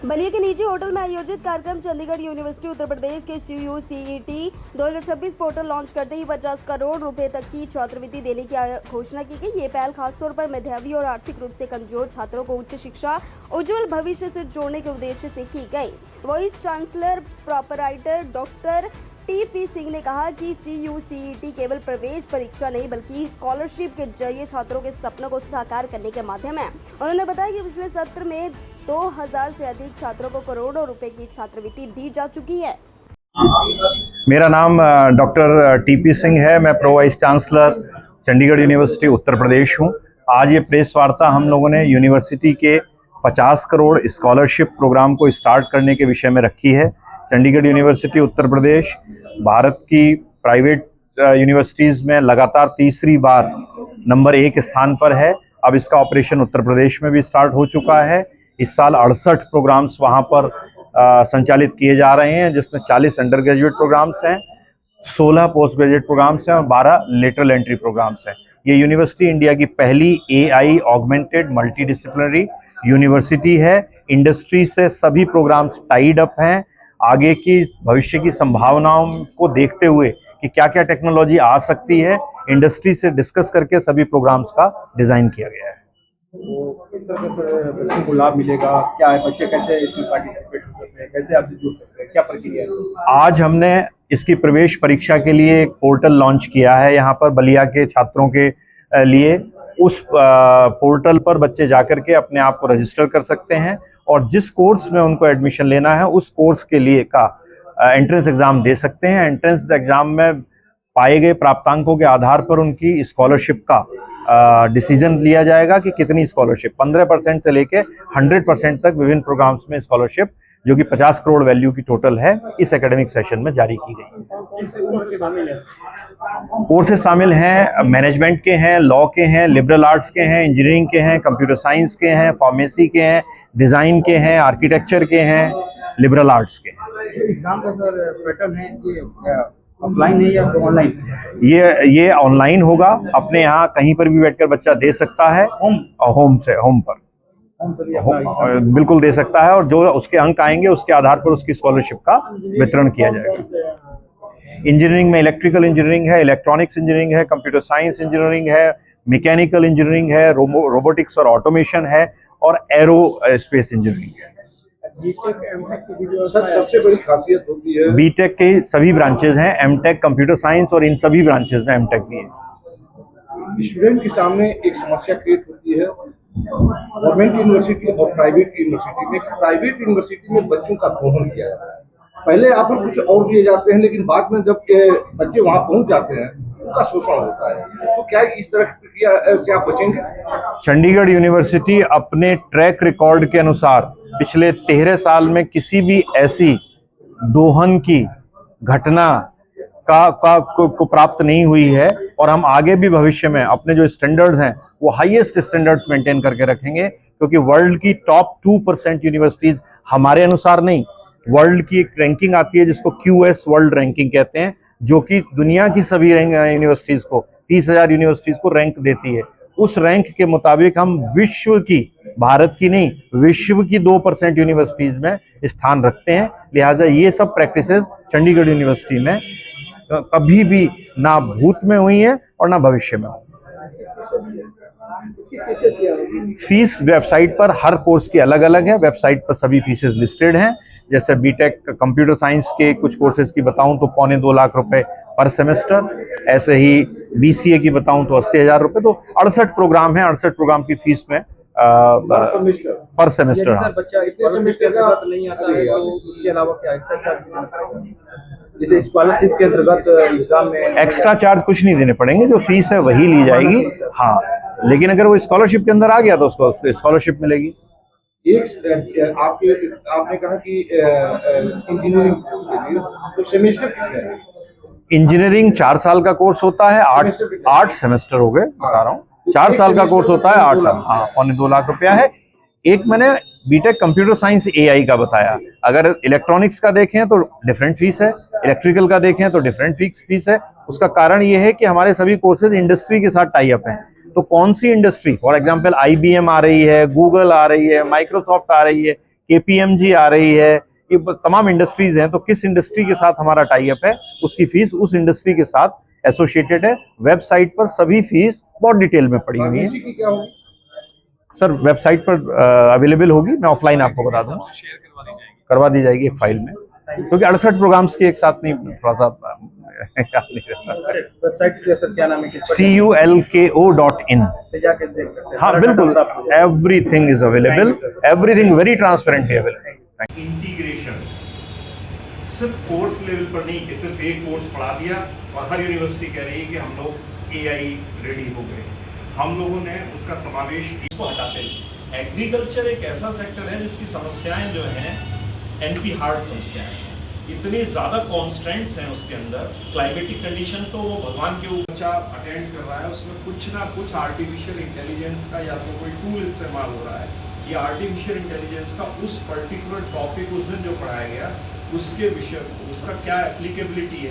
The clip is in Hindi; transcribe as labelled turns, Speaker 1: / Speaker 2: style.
Speaker 1: बलिया के निजी होटल में आयोजित कार्यक्रम चंडीगढ़ यूनिवर्सिटी उत्तर प्रदेश के CUCET 2026 पोर्टल लॉन्च करते ही 50 करोड़ रुपए तक की छात्रवृत्ति देने की घोषणा की गई। ये पहल खासतौर पर मेधावी और आर्थिक रूप से कमजोर छात्रों को उच्च शिक्षा उज्जवल भविष्य से जोड़ने के उद्देश्य से की गई। Vice chancellor proprietor doctor TP Singh ने कहा कि CUCET केवल प्रवेश परीक्षा नहीं बल्कि स्कॉलरशिप के जरिए छात्रों के सपनों को साकार करने के माध्यम है। उन्होंने बताया कि पिछले सत्र में 2000 से अधिक छात्रों को करोड़ों रुपए की छात्रवृत्ति दी जा चुकी है।
Speaker 2: मेरा नाम डॉक्टर TP सिंह है। मैं pro vice chancellor Chandigarh university Uttar Pradesh हूँ। आज ये प्रेस वार्ता हम लोगों ने यूनिवर्सिटी के 50 करोड़ स्कॉलरशिप प्रोग्राम को स्टार्ट करने के विषय में रखी है। चंडीगढ़ यूनिवर्सिटी उत्तर प्रदेश भारत की प्राइवेट यूनिवर्सिटीज़ में लगातार तीसरी बार नंबर 1 स्थान पर है। अब इसका ऑपरेशन उत्तर प्रदेश में भी स्टार्ट हो चुका है। इस साल 68 प्रोग्राम्स वहाँ पर संचालित किए जा रहे हैं, जिसमें 40 अंडर ग्रेजुएट प्रोग्राम्स हैं, 16 पोस्ट ग्रेजुएट प्रोग्राम्स हैं और 12 लेटरल एंट्री प्रोग्राम्स हैं। ये यूनिवर्सिटी इंडिया की पहली AI augmented multi disciplinary university है। इंडस्ट्री से सभी प्रोग्राम्स टाइड अप हैं। आगे की भविष्य की संभावनाओं को देखते हुए कि क्या क्या टेक्नोलॉजी आ सकती है, इंडस्ट्री से डिस्कस करके सभी प्रोग्राम्स का डिज़ाइन किया गया है।
Speaker 3: तो किस तरह से बच्चों को लाभ मिलेगा, क्या है, बच्चे कैसे इसमें पार्टिसिपेट कर सकते हैं, कैसे आपसे जुड़ सकते हैं, क्या प्रक्रिया है?
Speaker 2: आज हमने इसकी प्रवेश परीक्षा के लिए एक पोर्टल लॉन्च किया है यहाँ पर बलिया के छात्रों के लिए। उस पोर्टल पर बच्चे जाकर के अपने आप को रजिस्टर कर सकते हैं और जिस कोर्स में उनको एडमिशन लेना है उस कोर्स के लिए का एंट्रेंस एग्ज़ाम दे सकते हैं। एंट्रेंस एग्ज़ाम में पाए गए प्राप्तांकों के आधार पर उनकी स्कॉलरशिप का डिसीजन लिया जाएगा कि कितनी स्कॉलरशिप 15% से लेके 100% तक विभिन्न प्रोग्राम्स में स्कॉलरशिप जो कि 50 करोड़ वैल्यू की टोटल है, इस एकेडमिक सेशन में जारी की गई। कोर्सेज शामिल हैं, मैनेजमेंट के हैं, लॉ के हैं, लिबरल आर्ट्स के हैं, इंजीनियरिंग के हैं, कंप्यूटर साइंस के हैं, फार्मेसी के हैं, डिज़ाइन के हैं, आर्किटेक्चर के हैं, लिबरल आर्ट्स के हैं।
Speaker 3: जो एग्जाम का सर पैटर्न है ये ऑफलाइन है या ऑनलाइन?
Speaker 2: ये ऑनलाइन होगा। अपने यहाँ कहीं पर भी बैठकर बच्चा दे सकता है। होम पर बिल्कुल दे सकता है और जो उसके अंक आएंगे उसके आधार पर उसकी स्कॉलरशिप का वितरण किया जाएगा। इंजीनियरिंग में इलेक्ट्रिकल इंजीनियरिंग है, इलेक्ट्रॉनिक्स इंजीनियरिंग है, कंप्यूटर साइंस इंजीनियरिंग है, मैकेनिकल इंजीनियरिंग है, रोबोटिक्स और ऑटोमेशन है और एरो स्पेस इंजीनियरिंग है।
Speaker 4: सर सबसे बड़ी खासियत होती है
Speaker 2: बीटेक के सभी ब्रांचेज हैं, एमटेक, कंप्यूटर साइंस और इन सभी ब्रांचेज में एमटेक भी है।
Speaker 4: स्टूडेंट के सामने एक समस्या क्रिएट होती है गवर्नमेंट यूनिवर्सिटी और प्राइवेट यूनिवर्सिटी में। प्राइवेट यूनिवर्सिटी में बच्चों का दोहन किया जाता है, पहले ऑफर कुछ और दिए जाते हैं लेकिन बाद में जब बच्चे वहां पहुंच जाते हैं उनका शोषण होता है। तो क्या इस तरह की प्रक्रिया से आप बचेंगे? चंडीगढ़ यूनिवर्सिटी अपने ट्रैक रिकॉर्ड के अनुसार पिछले 13 साल में किसी भी ऐसी दोहन की घटना को प्राप्त नहीं हुई है और हम आगे भी भविष्य में अपने जो स्टैंडर्ड्स हैं वो हाईएस्ट स्टैंडर्ड्स मेंटेन करके रखेंगे, क्योंकि वर्ल्ड की टॉप 2% यूनिवर्सिटीज हमारे अनुसार नहीं, वर्ल्ड की एक रैंकिंग आती है जिसको QS वर्ल्ड रैंकिंग कहते हैं, जो कि दुनिया की सभी यूनिवर्सिटीज को 30,000 यूनिवर्सिटीज को रैंक देती है। उस रैंक के मुताबिक हम विश्व की, भारत की नहीं, विश्व की 2% यूनिवर्सिटीज में स्थान रखते हैं। लिहाजा ये सब प्रैक्टिसेस चंडीगढ़ यूनिवर्सिटी में कभी भी ना भूत में हुई है और ना भविष्य में। फीस वेबसाइट पर हर कोर्स की अलग अलग है, वेबसाइट पर सभी फीसेस लिस्टेड हैं। जैसे बीटेक कंप्यूटर साइंस के कुछ कोर्सेज की बताऊं तो 2.25 लाख रुपए पर सेमेस्टर, ऐसे ही BCA की बताऊं तो 80,000 रुपए। तो 68 प्रोग्राम है, 68 प्रोग्राम की फीस में पर सेमेस्टर।
Speaker 3: सर बच्चा इस सेमेस्टर का नहीं आता है तो उसके अलावा क्या एक्स्ट्रा चार्ज, जैसे स्कॉलरशिप के अंतर्गत एग्जाम में
Speaker 2: एक्स्ट्रा चार्ज कुछ नहीं देने पड़ेंगे, जो फीस है वही ली जाएगी। हाँ, लेकिन अगर वो स्कॉलरशिप के अंदर आ गया तो उसको स्कॉलरशिप मिलेगी।
Speaker 4: आपने कहा कि इंजीनियरिंग कोर्स के लिए तो सेमेस्टर कितने हैं?
Speaker 2: इंजीनियरिंग 4 साल का कोर्स होता है, 8 सेमेस्टर हो गए, बता रहा हूँ। 4 साल का कोर्स होता है, 8 साल। हाँ, 2.25 लाख रुपया है। एक मैंने बीटेक कंप्यूटर साइंस AI का बताया। अगर इलेक्ट्रॉनिक्स का देखें तो डिफरेंट फीस है, इलेक्ट्रिकल का देखें तो डिफरेंट फीस है। उसका कारण ये है कि हमारे सभी कोर्सेज इंडस्ट्री के साथ टाई अप हैं। तो कौन सी इंडस्ट्री, फॉर एग्जांपल IBM आ रही है, गूगल आ रही है, माइक्रोसॉफ्ट आ रही है, KPMG आ रही है, ये तमाम इंडस्ट्रीज हैं। तो किस इंडस्ट्री के साथ हमारा टाई अप है, उसकी फीस उस इंडस्ट्री के साथ एसोसिएटेड है। वेबसाइट पर सभी फीस बहुत डिटेल में पड़ी हुई है।
Speaker 4: फार्मेसी की क्या होगी?
Speaker 2: सर वेबसाइट पर अवेलेबल होगी, मैं ऑफलाइन आपको बता दूंगा, करवा दी जाएगी एक फाइल में, क्योंकि 68 प्रोग्राम्स के एक साथ नहीं, थोड़ा सा याद नहीं रहता।
Speaker 3: वेबसाइट सर क्या नाम है, किस पर
Speaker 2: culko.in।
Speaker 3: पे जाके देख सकते हैं?
Speaker 2: हाँ
Speaker 3: सारा
Speaker 2: बिल्कुल,
Speaker 3: डाटा प्राप्त हो जाएगा।
Speaker 2: Everything is available,
Speaker 3: Thank you, sir.
Speaker 2: Everything very transparently available. Integration सिर्फ कोर्स लेवल पर नहीं कि सिर्फ एक कोर्स पढ़ा दिया और हर यूनिवर्सिटी कह रही है कि हम लोग AI रेडी हो गए। हम लोगों ने उसका समावेश
Speaker 5: इसको हटाते हैं। एग्रीकल्चर एक ऐसा सेक्टर है जिसकी समस्याएं जो हैं एनपी हार्ड समस्याएं हैं, इतनी ज्यादा कॉन्स्टेंट्स हैं उसके अंदर। क्लाइमेटिक कंडीशन तो वो भगवान के ऊपर
Speaker 6: बच्चा अटेंड कर रहा है, उसमें कुछ ना कुछ आर्टिफिशियल इंटेलिजेंस का या तो कोई टूल इस्तेमाल हो रहा है, या आर्टिफिशियल इंटेलिजेंस का उस पर्टिकुलर टॉपिक उस दिन जो पढ़ाया गया उसके विषय उसका क्या एप्लीकेबिलिटी है।